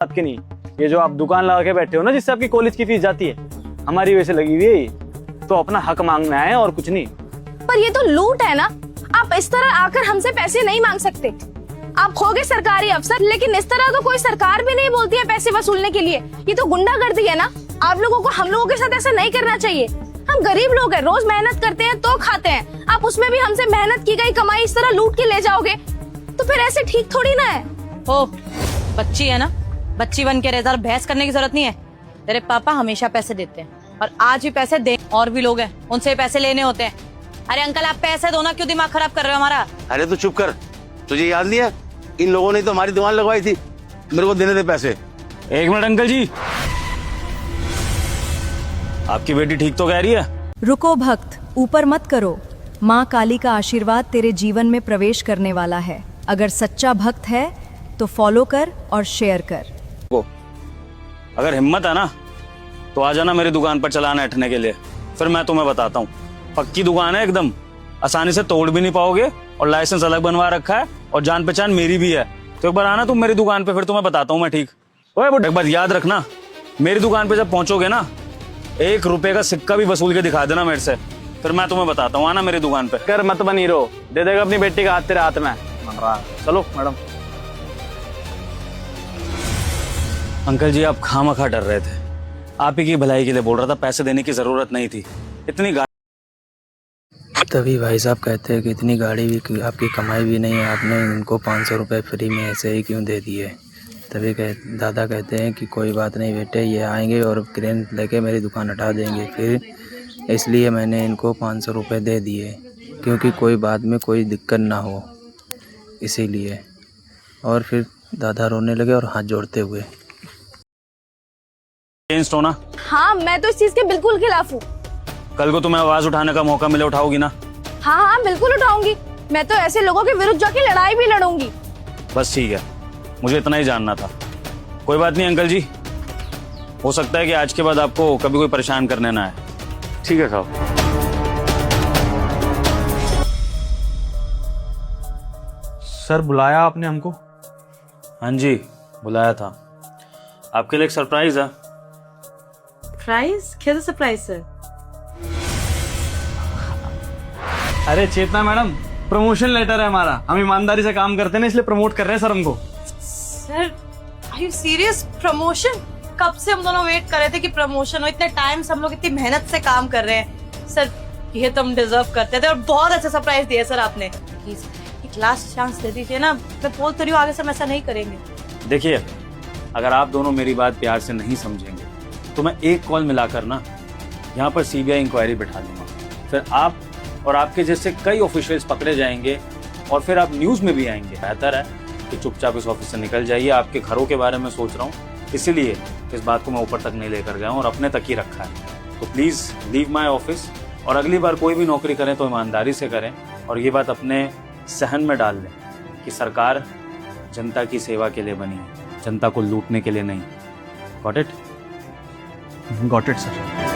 बात की नहीं, ये जो आप दुकान लगा के बैठे हो ना, जिससे आपकी कॉलेज की फीस जाती है, हमारी वजह से लगी हुई है ये। तो अपना हक मांगना है और कुछ नहीं। पर ये तो लूट है ना। आप इस तरह आकर हमसे पैसे नहीं मांग सकते। आप हो गए सरकारी अफसर, लेकिन इस तरह तो कोई सरकार भी नहीं बोलती है पैसे वसूलने के लिए। ये तो गुंडागर्दी है ना। आप लोगों को हम लोगों के साथ ऐसा नहीं करना चाहिए। हम गरीब लोग हैं, रोज मेहनत करते हैं तो खाते हैं। आप उसमें भी हमसे मेहनत की गई कमाई इस तरह लूट के ले जाओगे तो फिर ऐसे ठीक थोड़ी ना है। ओ, बच्ची है ना, बच्ची बन के रह, बहस करने की जरूरत नहीं है। तेरे पापा हमेशा पैसे देते हैं और आज भी पैसे दे। और भी लोग हैं, उनसे पैसे लेने होते हैं। अरे अंकल, आप पैसे दो ना, क्यों दिमाग खराब कर रहे हो हमारा? अरे तू चुप कर, तुझे याद नहीं है इन लोगों ने तो हमारी दुकान लगवाई थी, मेरे को देने दे पैसे। एक मिनट अंकल जी, आपकी बेटी ठीक तो कह रही है? रुको भक्त, ऊपर मत करो। माँ काली का आशीर्वाद तेरे जीवन में प्रवेश करने वाला है। अगर सच्चा भक्त है तो फॉलो कर और शेयर कर। अगर हिम्मत है ना तो आ जाना मेरी दुकान पर चलाना ऐठने के लिए, फिर मैं तुम्हें बताता हूँ। पक्की दुकान है एकदम, आसानी से तोड़ भी नहीं पाओगे और लाइसेंस अलग बनवा रखा है और जान पहचान मेरी भी है। तो एक बार आना तुम मेरी दुकान पे, फिर तुम्हें बताता हूँ मैं। ठीक? ओए बुड्ढे, एक बात याद रखना, मेरी दुकान पे जब पहुंचोगे ना, 1 रुपए का सिक्का भी वसूल के दिखा देना मेरे से, फिर मैं तुम्हें बताता हूँ। आना मेरी दुकान पे। कर मत बनी रहो, दे देगा अपनी बेटी का हाथ तेरे हाथ में। चलो मैडम। अंकल जी, आप खामखा डर रहे थे, आप ही की भलाई के लिए बोल रहा था, पैसे देने की जरूरत नहीं थी। इतनी तभी भाई साहब कहते हैं कि इतनी गाड़ी भी आपकी कमाई भी नहीं है, आपने इनको 500 रुपये फ्री में ऐसे ही क्यों दे दिए। तभी दादा कहते हैं कि कोई बात नहीं बेटे, ये आएंगे और क्रेन लेके मेरी दुकान हटा देंगे। फिर इसलिए मैंने इनको 500 रुपये दे दिए, क्योंकि कोई बाद में कोई दिक्कत ना हो, इसीलिए। और फिर दादा रोने लगे और हाथ जोड़ते हुए। ना? हाँ, मैं तो इस चीज के बिल्कुल खिलाफ हूँ। कल को तुम्हें आवाज उठाने का मौका मिले, उठाओगी ना? हाँ हाँ, बिल्कुल उठाऊंगी। मैं तो ऐसे लोगों के विरुद्ध जाके लड़ाई भी लड़ूंगी। बस ठीक है, मुझे इतना ही जानना था। कोई बात नहीं अंकल जी, हो सकता है कि आज के बाद आपको कभी कोई परेशान करने ना आए। ठीक है साहब। सर, बुलाया आपने हमको? हाँ जी, बुलाया था। आपके लिए एक सरप्राइज है। सरप्राइज? कैसा सरप्राइज सर? अरे चेतना मैडम, प्रमोशन लेटर है हमारा। हम ईमानदारी से काम करते हैं ना, इसलिए प्रमोट कर रहे हैं सर हमको। Sir, are you serious? Promotion? कब से हम दोनों वेट कर रहे थे कि प्रमोशन हो। इतने टाइम से हम लोग इतनी मेहनत से काम कर रहे हैं सर, ये तो हम डिजर्व करते थे। और बहुत अच्छा सरप्राइज दिया सर आपने। प्लीज एक लास्ट चांस दे दीजिए ना। मैं बोल तो रही हूँ, आगे से हम ऐसा नहीं करेंगे। देखिए, अगर आप दोनों मेरी बात प्यार से नहीं समझेंगे तो मैं एक कॉल मिलाकर ना यहाँ पर सीबीआई इंक्वायरी बैठा दूंगा। फिर आप और आपके जैसे कई ऑफिशियल्स पकड़े जाएंगे और फिर आप न्यूज़ में भी आएंगे। बेहतर है कि चुपचाप इस ऑफिस से निकल जाइए। आपके घरों के बारे में सोच रहा हूँ, इसीलिए इस बात को मैं ऊपर तक नहीं लेकर गया हूँ और अपने तक ही रखा है। तो प्लीज़ लीव माई ऑफिस, और अगली बार कोई भी नौकरी करें तो ईमानदारी से करें। और ये बात अपने सहन में डाल लें कि सरकार जनता की सेवा के लिए बनी है, जनता को लूटने के लिए नहीं। Got it? Got it sir.